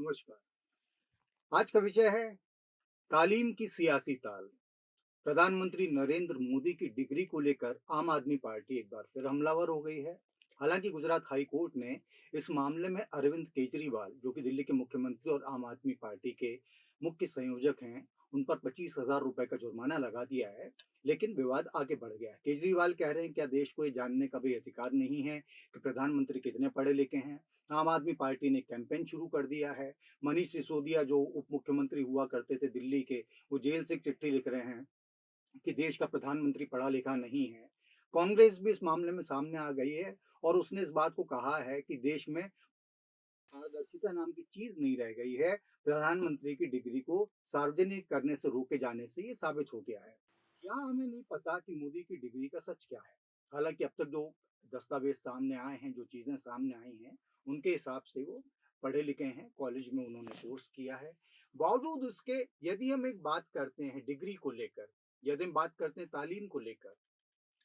नमस्कार। आज का विषय है तालीम की सियासी ताल। प्रधानमंत्री नरेंद्र मोदी की डिग्री को लेकर आम आदमी पार्टी एक बार फिर हमलावर हो गई है। हालांकि गुजरात हाई कोर्ट ने इस मामले में अरविंद केजरीवाल, जो कि दिल्ली के मुख्यमंत्री और आम आदमी पार्टी के मुख्य संयोजक हैं, उन पर 25,000 रुपए का जुर्माना लगा दिया है। लेकिन विवाद आगे बढ़ गया है। केजरीवाल कह रहे हैं क्या देश को ये जानने का भी अधिकार नहीं है कि प्रधानमंत्री कितने पढ़े लिखे हैं। आम आदमी पार्टी ने कैंपेन शुरू कर दिया है। मनीष सिसोदिया, जो उप मुख्यमंत्री हुआ करते थे दिल्ली के, वो जेल से एक चिट्ठी लिख रहे हैं कि देश का प्रधानमंत्री पढ़ा लिखा नहीं है। कांग्रेस भी इस मामले में सामने आ गई है और उसने इस बात को कहा है कि देश में पारदर्शिता नाम की चीज नहीं रह गई है। प्रधानमंत्री की डिग्री को सार्वजनिक करने से रोके जाने से ये साबित हो गया है। यहाँ हमें नहीं पता कि मोदी की डिग्री का सच क्या है। हालांकि अब तक जो दस्तावेज सामने आए हैं, जो चीजें सामने आई हैं, उनके हिसाब से वो पढ़े लिखे हैं, कॉलेज में उन्होंने कोर्स किया है। बावजूद उसके, यदि हम एक बात करते हैं डिग्री को लेकर, यदि हम बात करते हैं तालीम को लेकर,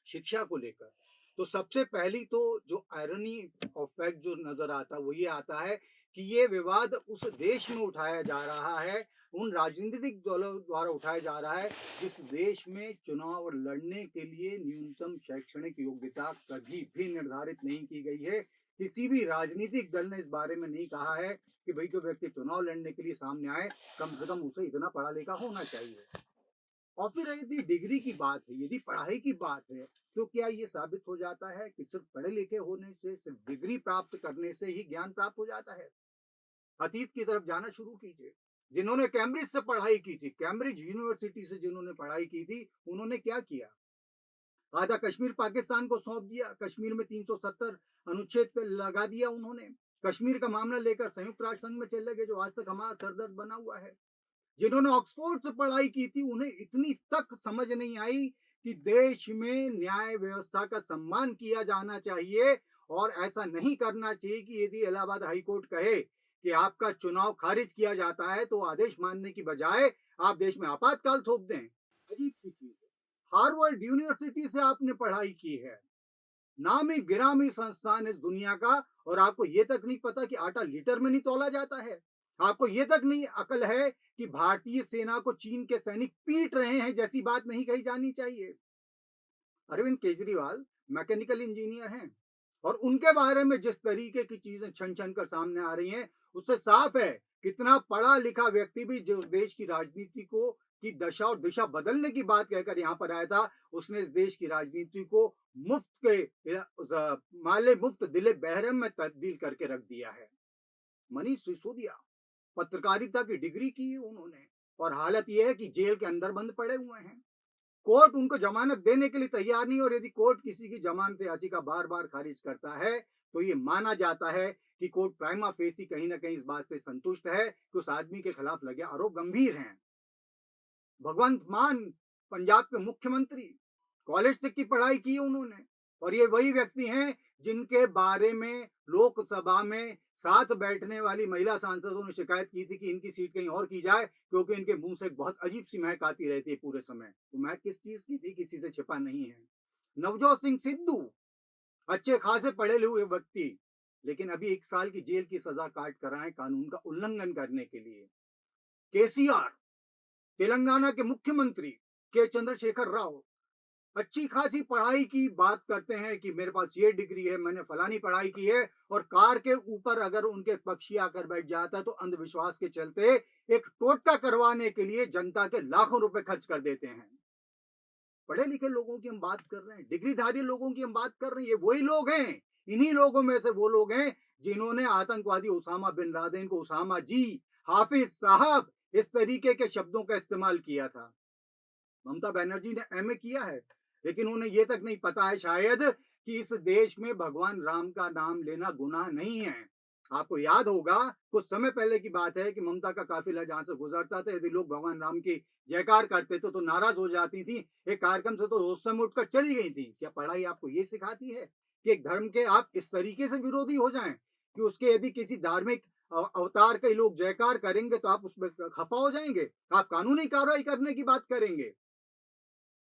शिक्षा को लेकर, तो सबसे पहली तो जो आयरनी ऑफ फैक्ट जो नजर आता है वो ये आता है कि ये विवाद उस देश में उठाया जा रहा है, उन राजनीतिक दलों द्वारा उठाया जा रहा है जिस देश में चुनाव लड़ने के लिए न्यूनतम शैक्षणिक योग्यता कभी भी निर्धारित नहीं की गई है। किसी भी राजनीतिक दल ने इस बारे में नहीं कहा है कि भाई जो व्यक्ति चुनाव लड़ने के लिए सामने आए, कम से कम उसे इतना पढ़ा लिखा होना चाहिए। और फिर यदि डिग्री की बात है, यदि पढ़ाई की बात है, तो क्या ये साबित हो जाता है कि सिर्फ पढ़े लिखे होने से, सिर्फ डिग्री प्राप्त करने से ही ज्ञान प्राप्त हो जाता है? अतीत की तरफ जाना शुरू कीजिए। जिन्होंने कैम्ब्रिज से पढ़ाई की थी, कैम्ब्रिज यूनिवर्सिटी से जिन्होंने पढ़ाई की थी, उन्होंने क्या किया? आधा कश्मीर पाकिस्तान को सौंप दिया। कश्मीर में 370 अनुच्छेद पे लगा दिया उन्होंने। कश्मीर का मामला लेकर संयुक्त राष्ट्र संघ में चले गए, जो आज तक हमारा सरदर्द बना हुआ है। जिन्होंने ऑक्सफोर्ड से पढ़ाई की थी, उन्हें इतनी तक समझ नहीं आई कि देश में न्याय व्यवस्था का सम्मान किया जाना चाहिए और ऐसा नहीं करना चाहिए कि यदि इलाहाबाद हाईकोर्ट कहे कि आपका चुनाव खारिज किया जाता है तो आदेश मानने की बजाय आप देश में आपातकाल थोप दें। अजीब सी चीज है। हार्वर्ड यूनिवर्सिटी से आपने पढ़ाई की है, नामी गिरामी संस्थान इस दुनिया का, और आपको ये तक नहीं पता कि आटा लीटर में नहीं तोला जाता है। आपको ये तक नहीं अकल है कि भारतीय सेना को चीन के सैनिक पीट रहे हैं जैसी बात नहीं कही जानी चाहिए। अरविंद केजरीवाल मैकेनिकल इंजीनियर हैं और उनके बारे में जिस तरीके की चीजें छन छन कर सामने आ रही हैं, उससे साफ है कितना पढ़ा लिखा व्यक्ति भी जो देश की राजनीति को की दशा और दिशा बदलने की बात कहकर यहाँ पर आया था, उसने इस देश की राजनीति को मुफ्त के माले मुफ्त दिले बहरम में तब्दील करके रख दिया है। मनीष सिसोदिया पत्रकारिता की डिग्री की है उन्होंने, और हालत यह है कि जेल के अंदर बंद पड़े हुए हैं। कोर्ट उनको जमानत देने के लिए तैयार नहीं, और यदि कोर्ट किसी की जमानत याचिका बार बार खारिज करता है तो ये माना जाता है कि कोर्ट प्राइमा फेसी कहीं ना कहीं इस बात से संतुष्ट है कि उस आदमी के खिलाफ लगे आरोप गंभीर हैं। भगवंत मान, पंजाब के मुख्यमंत्री, कॉलेज तक की पढ़ाई की उन्होंने, और ये वही व्यक्ति हैं जिनके बारे में लोकसभा में साथ बैठने वाली महिला सांसदों ने शिकायत की थी कि इनकी सीट कहीं और की जाए, क्योंकि इनके मुंह से बहुत अजीब सी महक आती रहती है पूरे समय। तो महक किस चीज की थी, किसी से छिपा नहीं है। नवजोत सिंह सिद्धू, अच्छे खासे पढ़े हुए व्यक्ति, लेकिन अभी 1 साल की जेल की सजा काट कर आए कानून का उल्लंघन करने के लिए। केसीआर, तेलंगाना के मुख्यमंत्री के चंद्रशेखर राव, अच्छी खासी पढ़ाई की बात करते हैं कि मेरे पास ये डिग्री है, मैंने फलानी पढ़ाई की है, और कार के ऊपर अगर उनके पक्षी आकर बैठ जाता है तो अंधविश्वास के चलते एक टोटका करवाने के लिए जनता के लाखों रुपए खर्च कर देते हैं। पढ़े लिखे लोगों की हम बात कर रहे हैं, डिग्रीधारी लोगों की हम बात कर रहे हैं। ये वही लोग हैं, इन्हीं लोगों में से वो लोग हैं जिन्होंने आतंकवादी उसामा बिन लादेन को उसामा जी, हाफिज साहब, इस तरीके के शब्दों का इस्तेमाल किया था। ममता बनर्जी ने एमए किया है, लेकिन उन्हें यह तक नहीं पता है शायद कि इस देश में भगवान राम का नाम लेना गुनाह नहीं है। आपको याद होगा, कुछ समय पहले की बात है कि ममता का काफिला जहां से गुजरता था, यदि लोग भगवान राम की जयकार करते थे तो नाराज हो जाती थी। एक कार्यक्रम से तो उस समय उठकर चली गई थी। क्या पढ़ाई आपको ये सिखाती है कि एक धर्म के आप इस तरीके से विरोधी हो जाएं कि उसके यदि किसी धार्मिक अवतार के लोग जयकार करेंगे तो आप उसमें खफा हो जाएंगे, आप कानूनी कार्रवाई करने की बात करेंगे?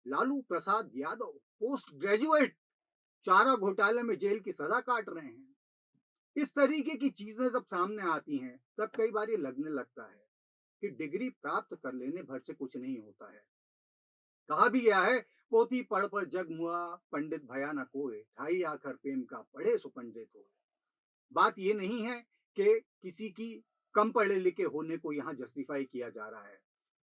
लालू प्रसाद यादव पोस्ट ग्रेजुएट चारा घोटाले में जेल की सजा काट रहे हैं। इस तरीके की चीजें जब सामने आती हैं, तब कई बार ये लगने लगता है कि डिग्री प्राप्त कर लेने भर से कुछ नहीं होता है। कहा भी गया है, पोथी पढ़ पर जग मुआ, पंडित भया न कोय, ढाई आखर प्रेम का पढ़े सो पंडित होय। बात ये नहीं है कि किसी की कम पढ़े लिखे होने को यहाँ जस्टिफाई किया जा रहा है।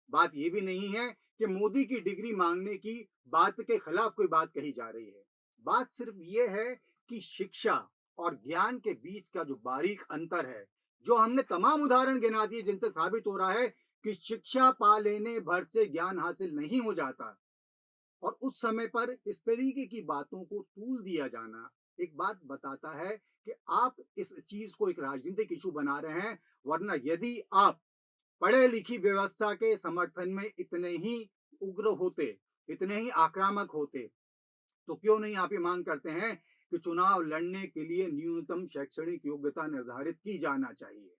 बात ये भी नहीं है कि मोदी की डिग्री मांगने की बात के खिलाफ कोई बात कही जा रही है। बात सिर्फ ये है कि शिक्षा और ज्ञान के बीच का जो बारीक अंतर है, जो हमने तमाम उदाहरण गिना दिए जिनसे साबित हो रहा है कि शिक्षा पा लेने भर से ज्ञान हासिल नहीं हो जाता। और उस समय पर इस तरीके की बातों को तूल दिया जाना एक बात बताता है कि आप इस चीज को एक राजनीतिक इशू बना रहे हैं। वरना यदि आप पढ़े लिखी व्यवस्था के समर्थन में इतने ही उग्र होते, इतने ही आक्रामक होते, तो क्यों नहीं आप ये मांग करते हैं कि चुनाव लड़ने के लिए न्यूनतम शैक्षणिक योग्यता निर्धारित की जाना चाहिए।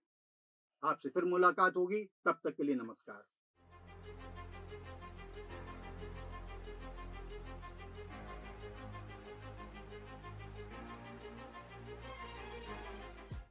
आपसे फिर मुलाकात होगी, तब तक के लिए नमस्कार।